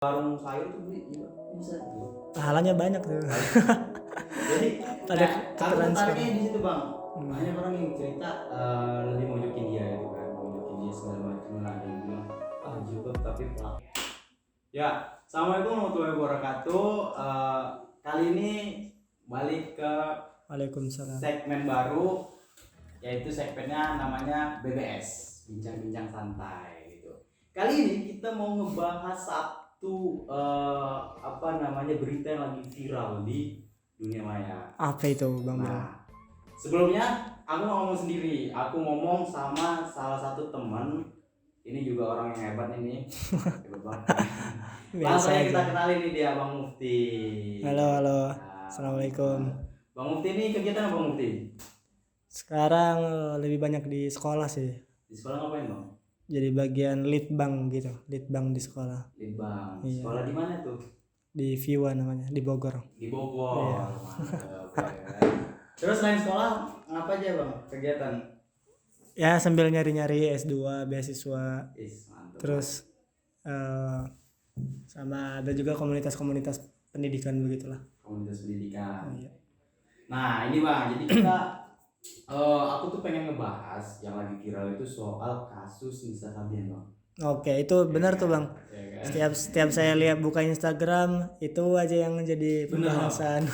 warung sayur tuh beli juga bisa tuh. Pahalanya banyak tuh. Jadi Pada aku keterangan tertariknya sekarang. di situ bang. Banyak orang yang cerita lebih mojokin dia itu kan, mojokin dia segala macam lah, ada yang bilang jilbab tapi pelak. Ya, assalamualaikum warahmatullahi wabarakatuh. Kali ini balik ke Waalaikumsalam. segmen baru, yaitu segmennya namanya BBS, bincang-bincang santai gitu. Kali ini kita mau ngebahas satu berita yang lagi viral di dunia maya. Apa itu Bang Bro? Nah, sebelumnya aku ngomong sendiri, aku ngomong sama salah satu teman. Ini juga orang yang hebat ini. Hebat banget. Langsung aja kita kenalin nih dia, Bang Mufti. Halo. Nah, Assalamualaikum. Bang Mufti ini kegiatan apa Bang Mufti? Sekarang lebih banyak di sekolah sih. Di sekolah ngapain Bang? Jadi bagian leadbang gitu, leadbang di sekolah. Leadbang. Iya. Sekolah di mana tuh? Di Viwa namanya, di Bogor. Di Bogor. Iya. Mantap. Ya. Terus selain sekolah ngapa aja Bang kegiatan? Ya sambil nyari-nyari S2 beasiswa. Mantap. Terus sama ada juga komunitas-komunitas pendidikan begitulah. Komunitas pendidikan. Iya. Nah ini Bang, jadi kita aku tuh pengen ngebahas yang lagi viral itu soal kasus Nisa Sabian Bang. Oke, itu benar tuh Bang. Ya, kan? Setiap saya lihat buka Instagram itu aja yang jadi pembahasan.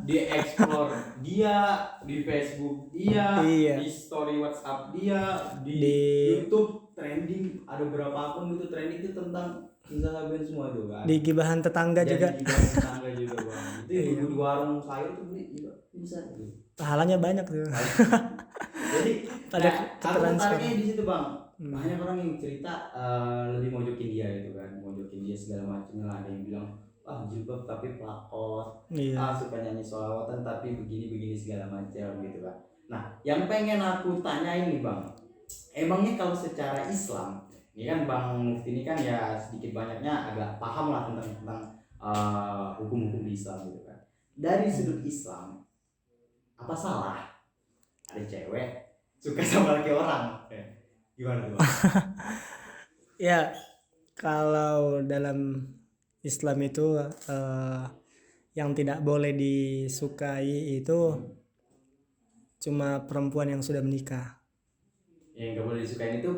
Dia explore dia di Facebook dia, Iya. di story WhatsApp dia, di YouTube trending ada berapa akun itu trending itu tentang Nisa Sabian semua tuh kan. Di gibahan tetangga juga. Di gibahan tetangga juga Bang. Itu ibu di warung sayur tuh beli juga bisa tuh. Pahalanya banyak tuh. Jadi pada keterangan sekarang di situ Bang. Banyak orang yang cerita lebih mojokin dia gitu kan, mojokin dia segala macam lah, ada yang bilang jilbab tapi pelakor, suka nyanyi sholawatan tapi begini segala macam gitu kan. Nah yang pengen aku tanyain nih Bang, emangnya kalau secara Islam ini kan Bang Mufti ini kan ya sedikit banyaknya agak paham lah tentang hukum-hukum di Islam gitu kan. Dari sudut Islam apa salah ada cewek suka sama laki orang? Gimana tuh? Ya kalau dalam Islam itu yang tidak boleh disukai itu cuma perempuan yang sudah menikah. Yang nggak boleh disukai itu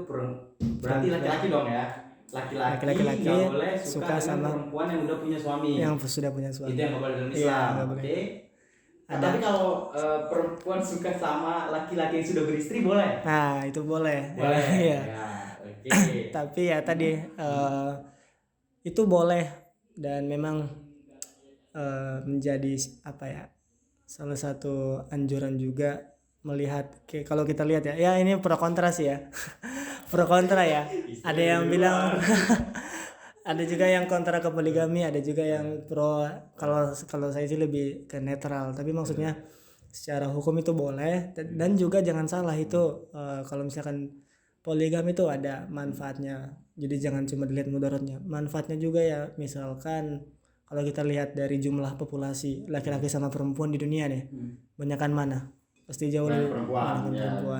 berarti laki-laki dong ya? Laki-laki nggak boleh suka sama perempuan yang udah punya suami. Yang sudah punya suami. Itu yang nggak boleh dalam Islam. Oke. Tapi kalau perempuan suka sama laki-laki yang sudah beristri boleh? Nah itu boleh. Boleh. Ya. Okay. Tapi ya tadi itu boleh dan memang menjadi salah satu anjuran juga melihat kalau kita lihat ya ini pro kontra sih ya. Pro kontra ya. Ada yang bilang ada juga yang kontra ke poligami, ada juga yang pro. Kalau saya sih lebih ke netral, tapi maksudnya secara hukum itu boleh dan juga jangan salah itu kalau misalkan poligami itu ada manfaatnya, jadi jangan cuma dilihat mudaratnya, manfaatnya juga ya. Misalkan kalau kita lihat dari jumlah populasi laki-laki sama perempuan di dunia nih, banyakan mana? Pasti jauh lebih perempuan.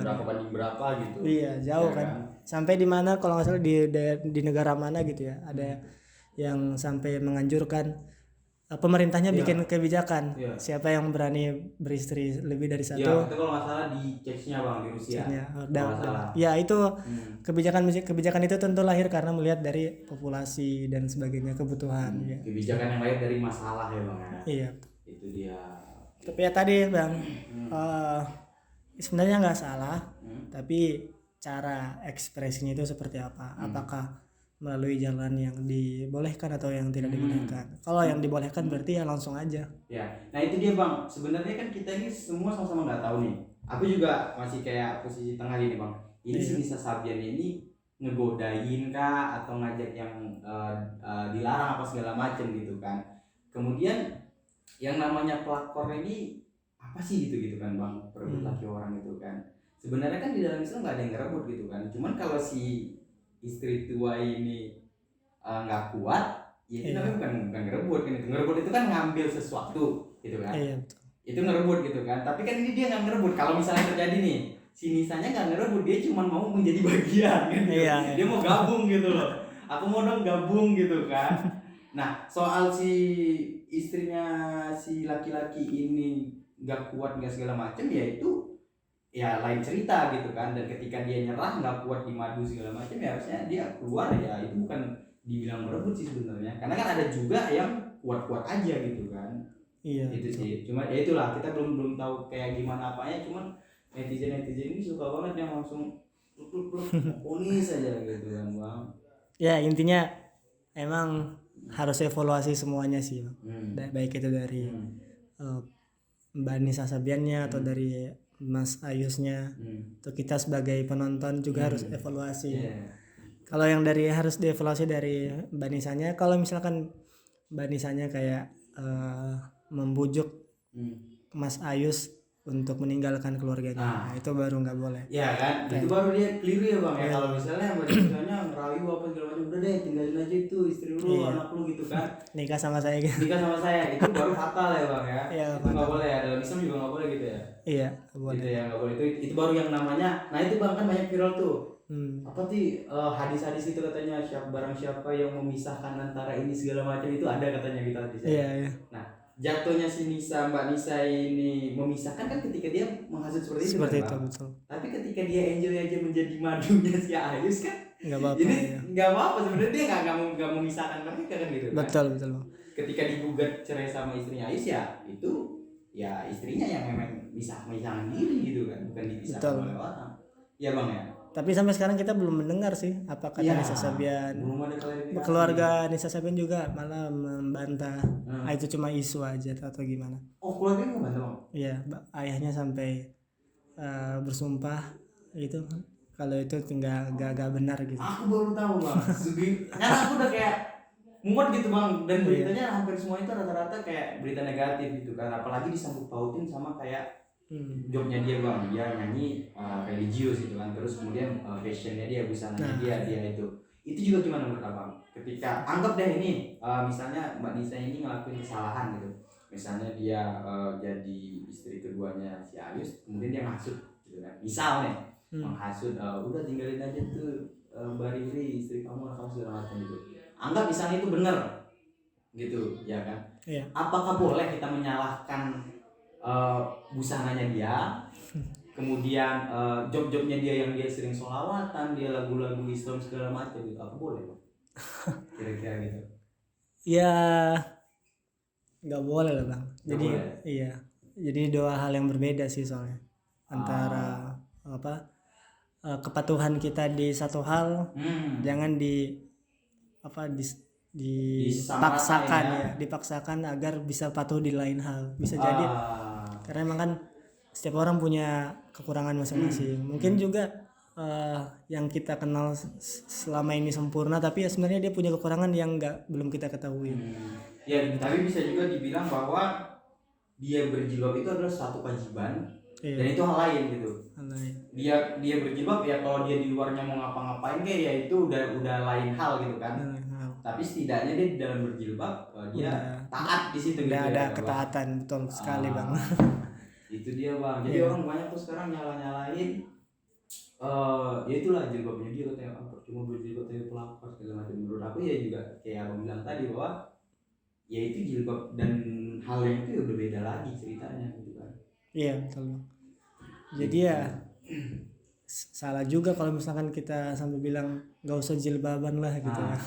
Berapa banding berapa gitu? Iya jauh ya, kan? Sampai di mana kalau nggak salah di negara mana gitu ya, ada yang sampai menganjurkan pemerintahnya bikin kebijakan siapa yang berani beristri lebih dari satu. Iya, itu kalau nggak salah di Czechnya Bang, di Rusia. Ya itu kebijakan itu tentu lahir karena melihat dari populasi dan sebagainya, kebutuhan. Ya. Kebijakan yang lahir dari masalah ya Bang ya. Iya. Itu dia. Tapi ya tadi Bang, sebenarnya nggak salah, tapi cara ekspresinya itu seperti apa? Apakah melalui jalan yang dibolehkan atau yang tidak dibolehkan? Kalau yang dibolehkan berarti ya langsung aja. Ya, nah itu dia Bang. Sebenarnya kan kita ini semua sama-sama nggak tahu nih. Aku juga masih kayak posisi tengah ini Bang. Ini si Nisa Sabian ini ngegodain kah atau ngajak yang dilarang apa segala macam gitu kan? Kemudian yang namanya pelakor ini apa sih gitu kan Bang? Perebut laki orang itu kan. Sebenarnya kan di dalam Islam nggak ada yang ngerebut gitu kan. Cuman kalau si istri tua ini nggak kuat, ya itu namanya bukan ngerebut kan. Ngerebut itu kan ngambil sesuatu gitu kan. Itu ngerebut gitu kan. Tapi kan ini dia nggak ngerebut. Kalau misalnya terjadi nih, si Nisanya nggak ngerebut, dia cuma mau menjadi bagian kan. Dia mau gabung gitu loh. Aku mau dong gabung gitu kan. Nah, soal si istrinya si laki-laki ini nggak kuat nggak segala macam, ya itu ya lain cerita gitu kan. Dan ketika dia nyerah nggak kuat di madu segala macam, ya harusnya dia keluar. Ya itu bukan dibilang merebut sih sebenarnya, karena kan ada juga yang kuat-kuat aja gitu kan. Iya, Itu betul. sih, cuma ya itulah, kita belum belum tahu kayak gimana apanya. Cuman netizen ini suka banget yang langsung ponis aja gitu kan bang. Ya intinya emang harus evaluasi semuanya sih Bang. Hmm. Baik itu dari Hmm. Mbak Nisa Sabiannya atau dari Mas Ayusnya, atau kita sebagai penonton juga harus evaluasi. Yeah. Kalau yang dari harus dievaluasi dari Mbak Nisanya, kalau misalkan Mbak Nisanya kayak membujuk Mas Ayus untuk meninggalkan keluarganya, nah, itu baru nggak boleh. Ya kan, itu baru dia keliru ya bang ya. Kalau misalnya misalnya ngerayu apa segala macam, udah deh tinggalin aja itu istri lu, anak lu gitu kan. Nikah sama saya gitu. Nikah sama saya itu baru fatal ya bang ya. Iya, itu nggak boleh ya, dalam Islam juga nggak boleh gitu ya. Iya, nggak boleh. Gitu ya, nggak boleh. Itu baru yang namanya. Nah itu bang kan banyak viral tuh. Apa sih hadis-hadis itu katanya, barang siapa yang memisahkan antara ini segala macam, itu ada katanya gitu hadisnya. Iya, iya. Nah jatuhnya si Nisa, Mbak Nisa ini memisahkan kan ketika dia menghasut seperti itu. Seperti kan, itu Bang? betul. Tapi ketika dia enjoy aja menjadi madunya si Ayus kan, Nggak apa-apa. jadi Ya. nggak apa-apa sebenarnya, dia nggak memisahkan mereka kan gitu. Betul kan? betul Bang. Ketika digugat cerai sama istrinya Ayus, ya itu ya istrinya yang memang memisahkan diri gitu kan, bukan dipisahkan oleh orang. Ya bang ya. Tapi sampai sekarang kita belum mendengar sih apa kata Nisa Sabian. Belum ada klarifikasi. Keluarga Nisa Sabian juga malah membantah. Ah, itu cuma isu aja atau gimana? Oh keluarga ngebantah bang? Iya, ayahnya sampai bersumpah gitu kalau itu gak benar gitu. Aku baru tahu bang. Karena aku udah kayak mumet gitu bang, dan beritanya hampir semua itu rata-rata kayak berita negatif gitu kan, apalagi disangkut pautin sama kayak jobnya dia bang, dia nyanyi religius gitu kan, terus kemudian fashionnya dia, busananya dia itu juga gimana menurut abang? Ketika anggap deh ini misalnya Mbak Nisa ini ngelakuin kesalahan gitu, misalnya dia jadi istri keduanya si Ayus, kemudian dia ngasut gitu kan, misal nih menghasut, udah tinggalin aja tuh Mbak Riri istri kamu, kamu segala macam gitu. Anggap misalnya itu benar gitu ya kan. Iya. Apakah boleh kita menyalahkan busananya dia, kemudian job-jobnya dia yang dia sering sholawatan, dia lagu-lagu Islam segala macam gitu, apa boleh bang? Kira-kira gitu. Ya nggak boleh lah bang. Nggak Jadi boleh. iya, jadi dua hal yang berbeda sih soalnya, antara kepatuhan kita di satu hal jangan dipaksakan ya, dipaksakan agar bisa patuh di lain hal. Bisa jadi karena emang kan setiap orang punya kekurangan masing-masing. Mungkin juga yang kita kenal selama ini sempurna, tapi ya sebenarnya dia punya kekurangan yang belum kita ketahui. Ya tapi bisa juga dibilang bahwa dia berjilbab itu adalah satu kewajiban. Dan itu hal lain gitu. Dia berjilbab ya, kalau dia di luarnya mau ngapa-ngapain kayak ya itu udah lain hal gitu kan. Tapi setidaknya dia di dalam berjilbab dia taat di situ. Udah gitu ada ya, ketaatan bang. Betul sekali bang. Itu dia bang. Jadi orang banyak tuh sekarang nyalain ya itulah jilbabnya dia, katanya cuma berjilbab tapi pelakor segala macam. Menurut aku ya juga kayak abang bilang tadi, bahwa ya itu jilbab dan hal yang itu ya udah beda lagi ceritanya gitu kan. Iya betul bang. Jadi ya salah juga kalau misalkan kita sampai bilang nggak usah jilbaban lah gitu ya.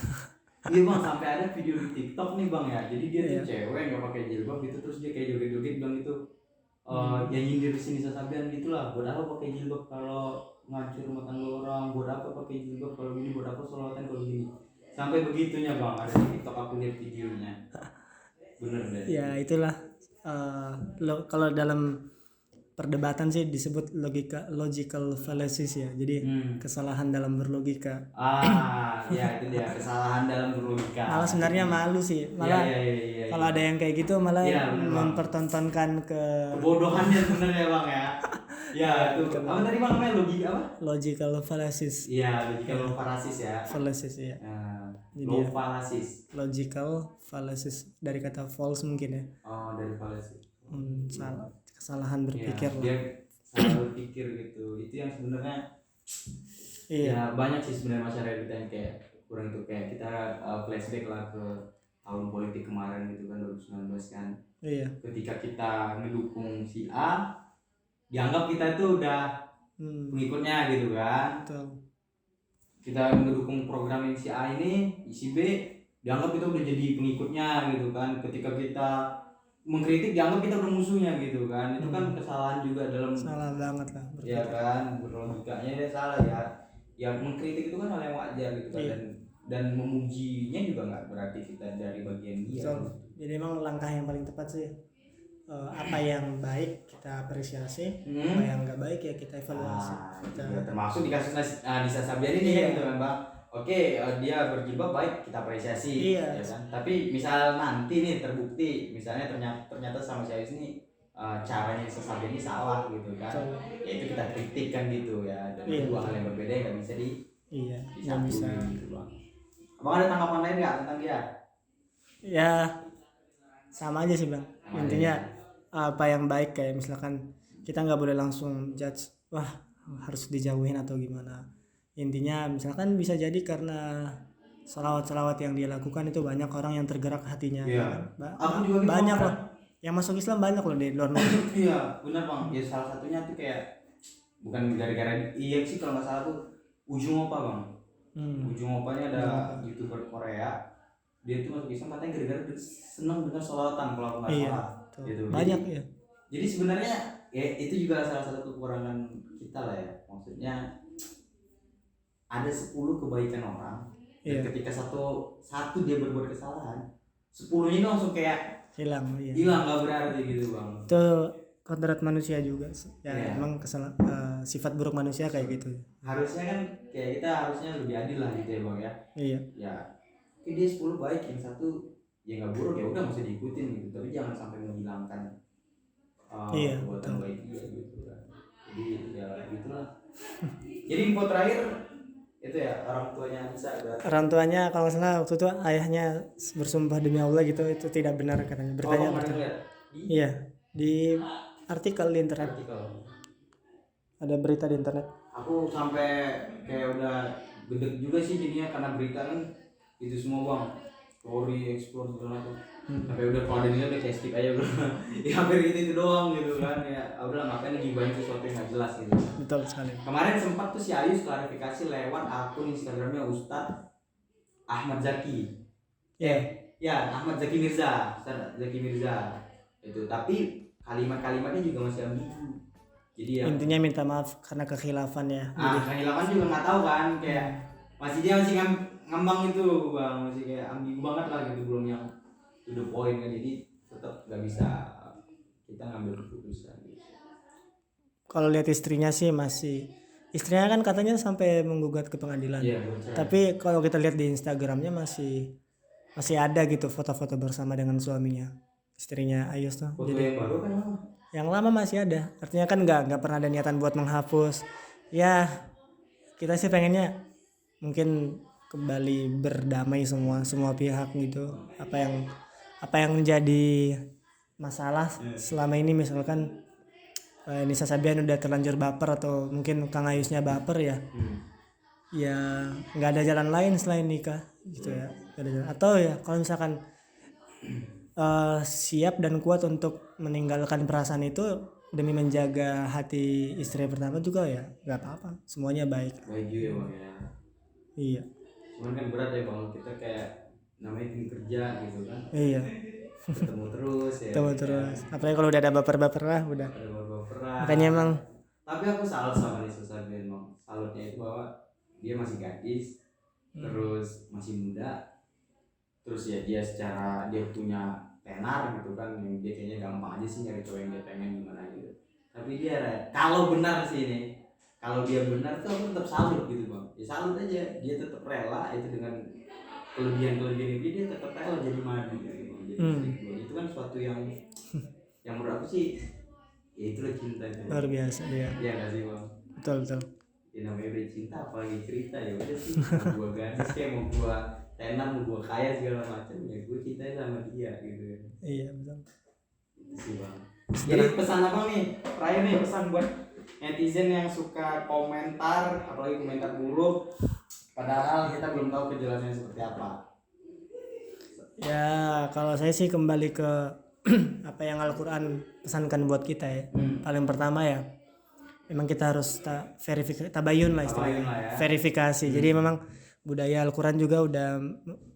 Iya bang, sampai ada video di TikTok nih bang ya. Jadi dia tuh cewek nggak pakai jilbab gitu, terus dia kayak joget-joget bilang itu ya nyindir si Nisa Sabian gitulah. Buat apa pakai jilbab kalau ngancur rumah tangga orang? Buat apa pakai jilbab kalau gini? Buat apa sholawatan kalau gini? Sampai begitunya bang, ada di TikTok, aku lihat videonya. Bener deh. Ya itulah kalau dalam perdebatan sih disebut logical fallacies ya. Jadi kesalahan dalam berlogika. Ya itu dia, kesalahan dalam berlogika. Malah sebenarnya malu sih. Malah kalau ada yang kayak gitu malah mempertontonkan kebodohannya sebenarnya bang ya. Ya itu apa tadi bang namanya, logika apa? Logical fallacies. Iya, logical fallacies ya. Fallacies ya. Fallacies. Logical fallacies dari kata false mungkin ya. Oh, dari fallacies. Salah. Kesalahan berpikir ya, dia salah berpikir gitu. Itu yang sebenarnya ya banyak sih sebenarnya masyarakat kita yang kayak kurang itu. Kayak kita flashback lah ke tahun politik kemarin gitu kan 2019 kan, Iya. ketika kita ngedukung si A dianggap kita itu udah pengikutnya gitu kan. Betul. Kita ngedukung program yang si A ini, si B dianggap kita udah jadi pengikutnya gitu kan. Ketika kita mengkritik dianggap kita udah musuhnya gitu kan. Itu kan kesalahan juga dalam, Salah banget lah ya kan, berlogikanya dia salah ya. Ya mengkritik itu kan hal yang wajar gitu kan. Iya. Dan memujinya juga nggak berarti kita dari bagian dia. Betul. Jadi emang langkah yang paling tepat sih, apa yang baik kita apresiasi, apa yang nggak baik ya kita evaluasi. Ya, termasuk di kasus Nisa Sabian ini Iya. gitu kan Bang. Oke, dia berjilbab baik kita apresiasi, Iya. ya kan. Tapi misal nanti nih terbukti, misalnya ternyata sama si Ayus ini caranya Nisa Sabian ini salah gitu kan. Betul. Ya itu kita kritik kan gitu ya. Dan Iya. dua hal yang berbeda yang nggak bisa Iya, nggak disatuin bisa. gitu Bang. Abang ada tanggapan lain nggak tentang dia? Ya sama aja sih Bang. Sama Intinya apa yang baik, kayak misalkan kita nggak boleh langsung judge, wah harus dijauhin atau gimana. Intinya misalkan bisa jadi karena salawat-salawat yang dia lakukan itu banyak orang yang tergerak hatinya. Iya. Ba- Aku juga gitu, banyak Bang. loh yang masuk Islam, banyak loh di luar negeri. Iya, benar Bang. Ya salah satunya tuh kayak bukan gara-gara iya sih kalau nggak salah tuh Ujung Opa Bang. Ujung Opanya ada YouTuber Korea. Dia tuh masuk Islam katanya gara-gara seneng dengar sholawatan kalau aku nggak Iya, salah. tuh. Gitu. Banyak Jadi, ya. jadi sebenarnya ya itu juga salah satu kekurangan kita lah ya. Maksudnya ada 10 kebaikan orang. Dan Iya. ketika satu dia berbuat kesalahan, 10-nya itu langsung kayak Hilang. Iya. hilang, nggak berarti gitu Bang. Itu kodrat manusia juga ya. Iya. Emang sifat buruk manusia kayak gitu. Harusnya kan kayak kita harusnya lebih adil lah gitu ya Bang ya. Iya. Ya oke, dia 10 baik, yang satu ya nggak buruk, ya udah nggak usah diikutin gitu, tapi jangan sampai menghilangkan Iya, perbuatan baik dia gitu kan. Jadi ya gitulah. Jadi info terakhir itu ya, orang tuanya bisa berarti. Orang tuanya kalau nggak salah waktu itu ayahnya bersumpah demi Allah gitu, itu tidak benar katanya. Bertanya. Kemarin lihat di Iya, di artikel di internet. artikel. Ada berita di internet. Aku sampai kayak udah gede juga sih jadinya karena berita kan itu semua Bang. Story, explore segala macam. Sampai udah kalau ada nilai udah kayak skip aja bro. Ya hampir itu doang gitu kan ya. Udah ngapain lagi banyak sesuatu yang nggak jelas gitu. Betul sekali. Kemarin sempat tuh si Ayus klarifikasi lewat akun Instagramnya Ustadz Ahmad Zaki. Ya Ahmad Zaki Mirza, Ustadz Zaki Mirza itu. Tapi kalimat-kalimatnya juga masih ambigu. Jadi ya Intinya minta maaf karena kekhilafan ya. kehilangan juga nggak tahu kan, kayak dia masih ngambang gitu Bang, masih kayak ambigu banget lah gitu, belum yang to the point kan. Jadi tetap nggak bisa kita ngambil keputusan gitu. Kalau lihat istrinya sih istrinya kan katanya sampai menggugat ke pengadilan. Iya, betul. Tapi kalau kita lihat di Instagramnya masih ada gitu foto-foto bersama dengan suaminya, istrinya Ayus tuh. Foto Jadi yang baru kan yang lama masih ada. Artinya kan nggak pernah ada niatan buat menghapus. Ya kita sih pengennya mungkin kembali berdamai semua pihak gitu. Apa yang menjadi masalah selama ini, misalkan Nisa Sabian udah terlanjur baper atau mungkin Kang Ayusnya baper ya. Ya nggak ada jalan lain selain nikah gitu ya. Nggak ada jalan. Atau ya kalau misalkan siap dan kuat untuk meninggalkan perasaan itu demi menjaga hati istri pertama juga ya nggak apa-apa, semuanya baik. baik juga Bang ya. Iya. Cuman kan berat ya Bang, kita kayak namanya tim kerja gitu kan, Iya. ketemu terus ya. Ketemu terus. Apalagi kalau udah ada baper-baper lah udah. Ada baper-baperan. Makanya emang. Tapi aku salut sama Nisa Sabian Bang. Salutnya itu bahwa dia masih gadis, terus masih muda, terus ya dia secara dia punya tenar gitu kan, yang dia kayaknya gampang aja sih nyari cowok yang dia pengen gimana gitu. Tapi dia kalau benar sih ini, kalau dia benar tuh aku tetap salut gitu Bang. Ya salut aja, dia tetap rela itu dengan kelebihan ini, dia tetap rela jadi madu gitu Bang. Jadi itu kan suatu yang menurut aku sih ya itulah cinta itu. Luar biasa dia. Iya nggak sih Bang? Betul. Ya namanya udah cinta apalagi cerita, ya udah sih mau gua gadis kayak mau gua tenar mau gua kaya segala macam, ya gua cinta sama dia gitu. Iya betul. Itu sih Bang. Jadi pesan apa nih terakhir nih, pesan buat netizen yang suka komentar, apalagi komentar buruk padahal kita belum tahu kejelasannya seperti apa. Ya kalau saya sih kembali ke apa yang Al-Quran pesankan buat kita ya. Paling pertama ya memang kita harus verifikasi, tabayun lah istilahnya, Tabayun lah ya. verifikasi. Jadi memang budaya Al-Quran juga udah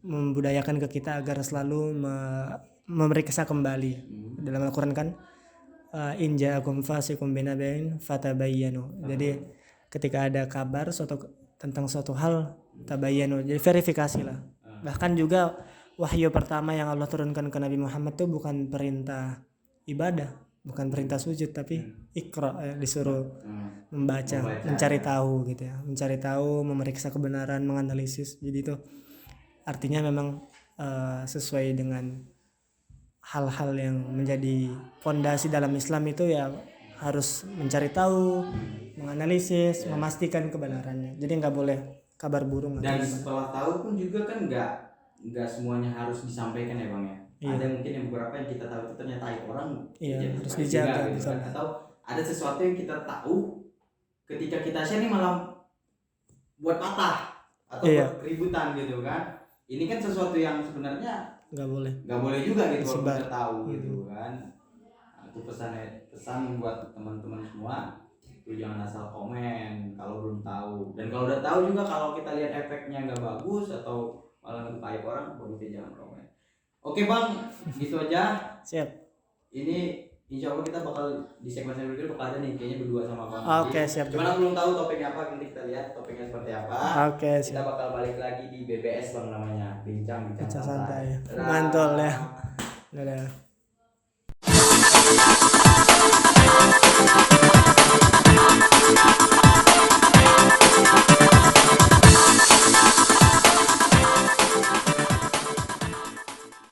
membudayakan ke kita agar selalu memeriksa kembali. Dalam Al-Quran kan in ja'akum fasiqun binaba'in fatabayyanu. Jadi ketika ada kabar tentang suatu hal, tabayyanu, jadi verifikasi lah. Bahkan juga wahyu pertama yang Allah turunkan ke Nabi Muhammad tuh bukan perintah ibadah, bukan perintah sujud, tapi ikra, disuruh membaca, mencari tahu gitu ya, mencari tahu, memeriksa kebenaran, menganalisis. Jadi itu artinya memang sesuai dengan hal-hal yang menjadi fondasi dalam Islam itu ya harus mencari tahu, menganalisis, memastikan kebenarannya. Jadi nggak boleh kabar burung. Dan setelah tahu pun juga kan nggak semuanya harus disampaikan ya bang ya. Iya. Ada mungkin yang beberapa yang kita tahu itu ternyata aib orang. Iya, jadi harus baik dijaga, juga, gitu betul. kan. Atau ada sesuatu yang kita tahu ketika kita share nih malah buat patah atau Iya. buat keributan gitu kan. Ini kan sesuatu yang sebenarnya nggak boleh juga gitu kalau disebar. kita tahu gitu kan. Nah, itu pesan buat teman-teman semua, itu jangan asal komen kalau belum tahu, dan kalau udah tahu juga kalau kita lihat efeknya nggak bagus atau malah ngebaik orang, bagusnya jangan komen. Oke bang, gitu aja. Siap. Ini insya Allah kita bakal di segmen berikutnya bakal ada nih kayaknya berdua sama bang. Oke, siap. Cuman aku belum tahu topiknya apa, nanti kita lihat topiknya seperti apa. Oke, Kita siap. bakal balik lagi di BBS bang, namanya bincang Bincang santai. Dadah. Mantul ya. Dadah.